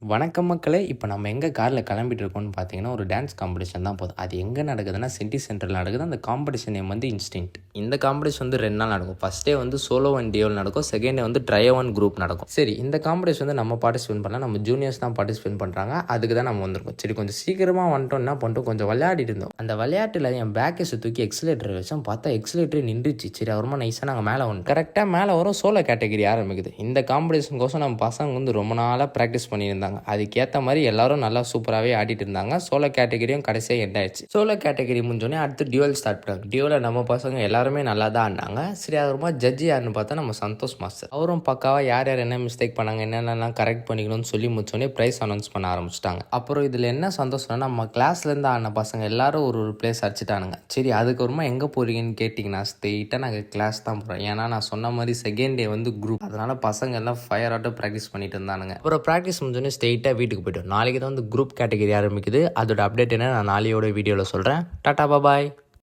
வணக்கம் மக்களே! இப்போ நம்ம எங்க கார்ல கிளம்பிட்டு இருக்கோம்னு பார்த்தீங்கன்னா, ஒரு டான்ஸ் காம்படிஷன் தான் போகுது. அது எங்க நடக்குதுன்னா, சிட்டி சென்டர்ல நடக்குது. அந்த காம்படிஷன் நேம் வந்து இன்ஸ்டிங்க்ட். இந்த காம்படிஷன் வந்து 2 நாள் நடக்கும். ஃபர்ஸ்ட் டே வந்து சோலோ அண்ட் டியோல நடக்கும். செகண்ட் டே வந்து ட்ரையோ அண்ட் குரூப் நடக்கும். சரி, இந்த காம்படிஷன் வந்து நம்ம பார்ட்டிசிபேட் பண்ணல. நம்ம ஜூனியர்ஸ் தான் பார்ட்டிசிபேட் பண்றாங்க. அதுக்கு தான் நம்ம வந்திருக்கோம். சரி, கொஞ்சம் சீக்கிரமா வந்துட்டோம். என்ன பண்ணிட்டோம், கொஞ்சம் விளையாடிட்டு இருந்தோம். அந்த விளையாட்டுல என் பேக்கேஸை தூக்கி எக்ஸிலேட்டர் வச்சோம். பார்த்தா எக்ஸிலேட்டரே நின்றுச்சு. சரி, அப்புறமா நைஸாக நாங்கள் மேலே வந்துட்டோம். கரெக்டாக மேலே வரும் சோலோ கேட்டகரி ஆரம்பிக்குது. இந்த காம்படிஷனுக்கோசம் நம்ம பசங்க வந்து ரொம்ப நாளாக ப்ராக்டிஸ் பண்ணியிருந்தாங்க. அதுக்கேற்ற மாதிரி எல்லாரும் நல்லா சூப்பராகவே ஆடிட்டு இருந்தாங்க. சோலோ கேட்டகரியும் கடைசியாக எண்ட் ஆயிடுச்சு. சோலோ கேட்டகரி முடிஞ்சோடனே அடுத்து டியூவல் ஸ்டார்ட் பண்ணாங்க. டியூவில் நம்ம பசங்க எல்லாருமே நல்லா தான் ஆடினாங்க. சரி, அதுமா ஜட்ஜி யாருன்னு பார்த்தா நம்ம சந்தோஷ் மாஸ்டர். அவரும் பக்காவாக யார் யார் என்ன மிஸ்டேக் பண்ணாங்க, என்னென்னலாம் கரெக்ட் பண்ணிக்கணும்னு சொல்லி முடிச்சோடனே ப்ரைஸ் அனௌன்ஸ் பண்ண ஆரம்பிச்சிட்டாங்க. அப்புறம் இதில் என்ன சந்தோஷம்னா, நம்ம கிளாஸ்லேருந்து ஆடின பசங்க எல்லாரும் ஒரு பிளேஸ் அடிச்சிட்டானுங்க. சரி, அதுக்கப்புறமா எங்கே போகிறீங்கன்னு கேட்டிங்கன்னா, ஸ்ட்ரெயிட்டாக நாங்கள் கிளாஸ் தான் போகிறோம். ஏன்னா நான் சொன்ன மாதிரி செகண்ட் டே வந்து குரூப், அதனால பசங்க எல்லாம் ஃபயர் ஆட்டம் ப்ராக்டிஸ் பண்ணிட்டு இருந்தானுங்க. அப்புறம் ப்ராக்டிஸ் முடிஞ்சோடனே ஸ்ட்ரெயிட்டாக வீட்டுக்கு போய்ட்டோம். நாளைக்கு தான் வந்து குரூப் கேட்டகரி ஆரம்பிக்குது. அதோட அப்டேட் என்ன நான் நாளையோட வீடியோவில் சொல்கிறேன். டாடா பாய்.